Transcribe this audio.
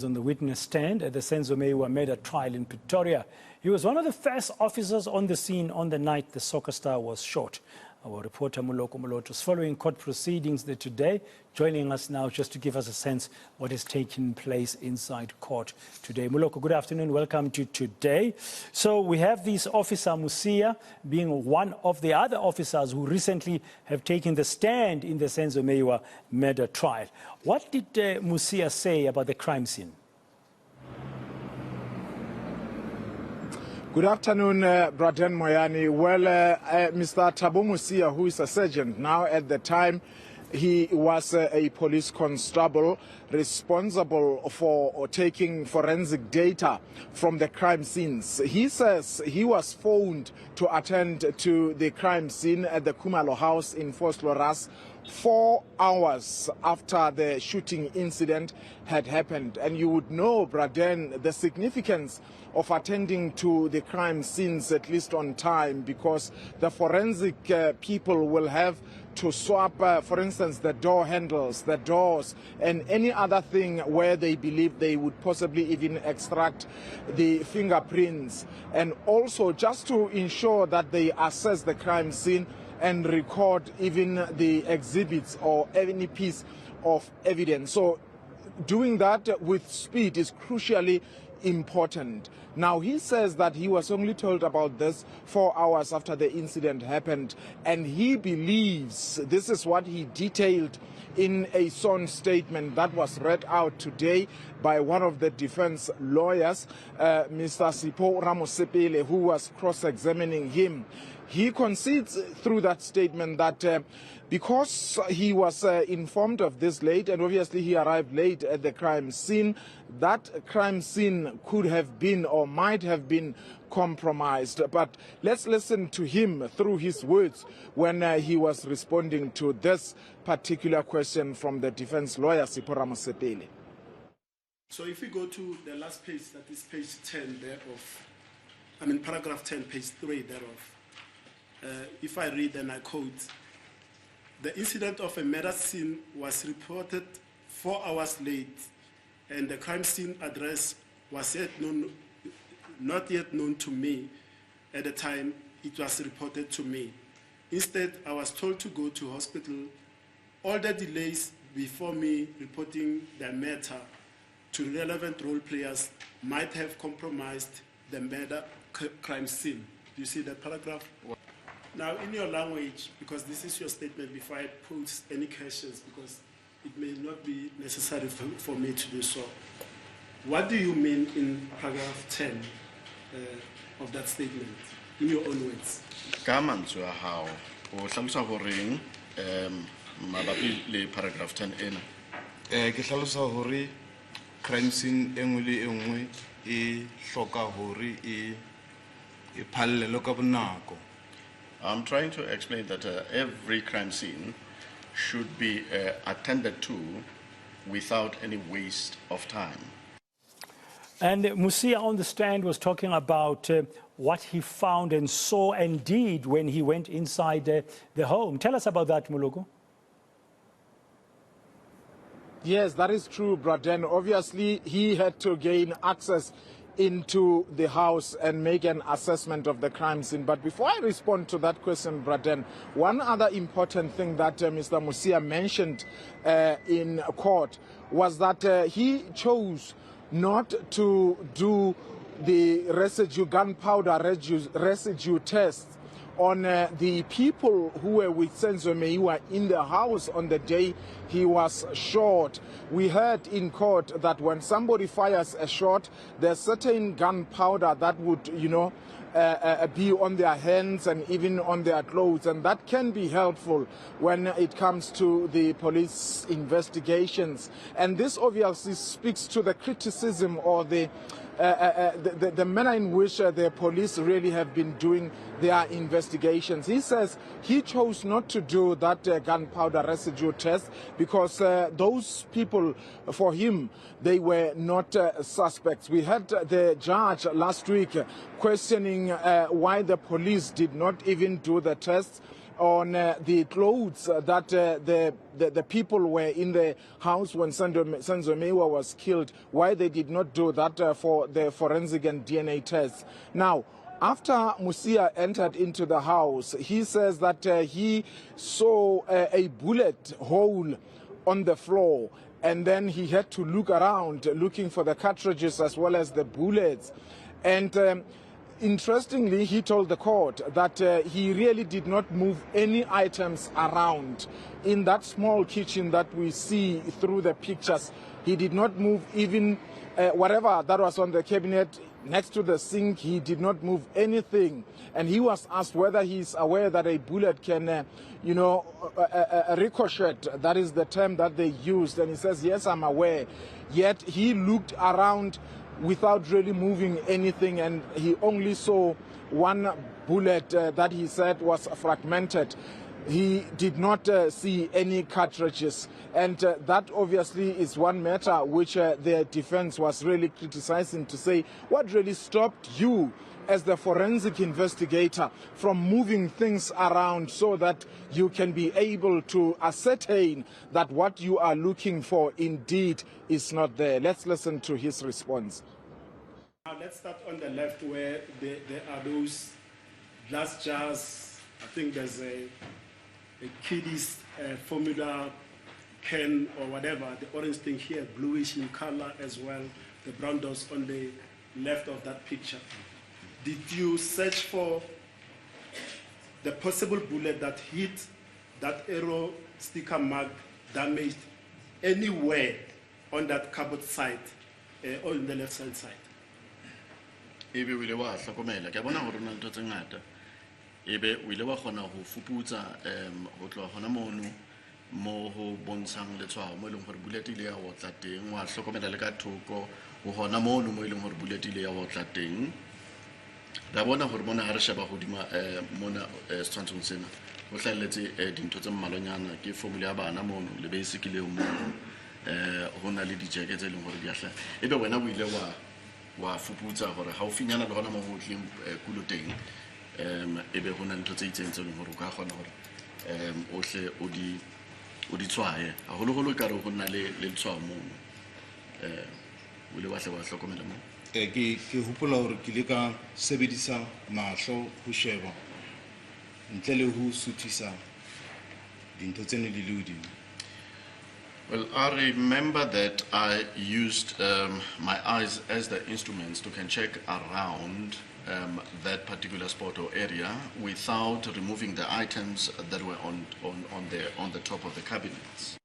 On the witness stand at the Senzo Meyiwa murder trial in Pretoria. He was one of the first officers on the scene on the night the soccer star was shot. Our reporter Moloko Moloto is following court proceedings there today, joining us now just to give us a sense what is taking place inside court today. Moloko, good afternoon. Welcome to today. So we have this officer Mosia being one of the other officers who recently have taken the stand in the Senzo Meyiwa murder trial. What did Mosia say about the crime scene? Good afternoon, Braden Moyani. Well, Mr. Thabo Mosia, who is a sergeant now at the time, he was a police constable responsible for taking forensic data from the crime scenes. He says he was phoned to attend to the crime scene at the Khumalo house in Vosloorus 4 hours after the shooting incident had happened. And you would know, Braden, the significance of attending to the crime scenes at least on time, because the forensic people will have to swap, for instance, the door handles, the doors, and any other thing where they believe they would possibly even extract the fingerprints. And also just to ensure that they assess the crime scene and record even the exhibits or any piece of evidence. So doing that with speed is crucially important. Now, he says that he was only told about this 4 hours after the incident happened, and he believes, this is what he detailed in a sworn statement that was read out today by one of the defense lawyers, Mr. Sipo Ramosepele, who was cross-examining him. He concedes through that statement that because he was informed of this late, and obviously he arrived late at the crime scene, that crime scene could have been or might have been compromised. But let's listen to him through his words when he was responding to this particular question from the defense lawyer, Sipo Ramosepele. So if we go to the last page, that is page 10 thereof, paragraph 10, page 3 thereof. If I read and I quote, the incident of a murder scene was reported 4 hours late, and the crime scene address was not yet known to me at the time it was reported to me. Instead, I was told to go to hospital. All the delays before me reporting the matter to relevant role players might have compromised the murder crime scene. Do you see that paragraph? Now, in your language, because this is your statement, before I pose any questions, because it may not be necessary for me to do so, what do you mean in paragraph 10 of that statement, in your own words? Kamantswe how o hlalosa hore mabapi le paragraph 10 ena ke hlalosa hore crime scene engwe le engwe e hloka hore e phallelo ka bonako. I'm trying to explain that every crime scene should be attended to without any waste of time. And Mosia on the stand was talking about what he found and saw and did when he went inside the home. Tell us about that, Moloko. Yes, that is true, Braden. Obviously, he had to gain access into the house and make an assessment of the crime scene. But before I respond to that question, Braden, one other important thing that Mr. Mosia mentioned in court was that he chose not to do the gunpowder residue test on the people who were with Senzo Meyiwa in the house on the day he was shot. We heard in court that when somebody fires a shot, there's certain gunpowder that would, be on their hands and even on their clothes, and that can be helpful when it comes to the police investigations. And this obviously speaks to the criticism or the manner in which the police really have been doing their investigations. He says he chose not to do that gunpowder residue test because those people, for him, they were not suspects. We had the judge last week questioning why the police did not even do the tests on the clothes that the people were in the house when Senzo Meyiwa was killed, why they did not do that for the forensic and DNA tests. Now, after Mosia entered into the house, he says that he saw a bullet hole on the floor, and then he had to look around looking for the cartridges as well as the bullets. And interestingly, he told the court that he really did not move any items around. In that small kitchen that we see through the pictures, he did not move even whatever that was on the cabinet next to the sink. He did not move anything. And he was asked whether he's aware that a bullet can, ricochet. That is the term that they used. And he says, yes, I'm aware. Yet he looked around without really moving anything, and he only saw one bullet that he said was fragmented. He did not see any cartridges, and that obviously is one matter which the defense was really criticizing, to say, what really stopped you as the forensic investigator from moving things around so that you can be able to ascertain that what you are looking for indeed is not there. Let's listen to his response. Now let's start on the left, where there are those glass jars. I think there's a kiddies formula can or whatever, the orange thing here, bluish in color as well, the brown dots on the left of that picture. Did you search for the possible bullet that hit that arrow sticker mark damaged anywhere on that cupboard side or in the left hand side? Ebe o ile wa hlokomela ke bona hore na ntho tse ngata ebe o ile wa khona ho fuputsa ho tloha hona mono mo ho bontshang letshwao mo eleng hore bullet ile ya otla teng wa hlokomela le ka thoko ho hona mono mo eleng hore bullet ile ya otla teng da bona hore mona ha re sheba hodima mona setshwantshong sena ho hlalletse dintho tse mmalonyana ke formula ya bana mono le basic le mo ho na le dijeke tse leng hore di a hlaya ebe wena o ile wa fuputsa hore ha o finyana le hona mo ho tleng kulo teng ebe ho na ntho tse itseng tse leng hore o ka kgona hore o hle o di tshwaye ha holo ka re ho na le letshwao mo o ile wa hle wa hlokomela mo ke hopola hore ke le ka sebedisa mahlo ho sheba ntle le ho suthisa dintho tsene di le hodimo. Well, I remember that I used my eyes as the instruments to can check around that particular spot or area without removing the items that were on the top of the cabinets.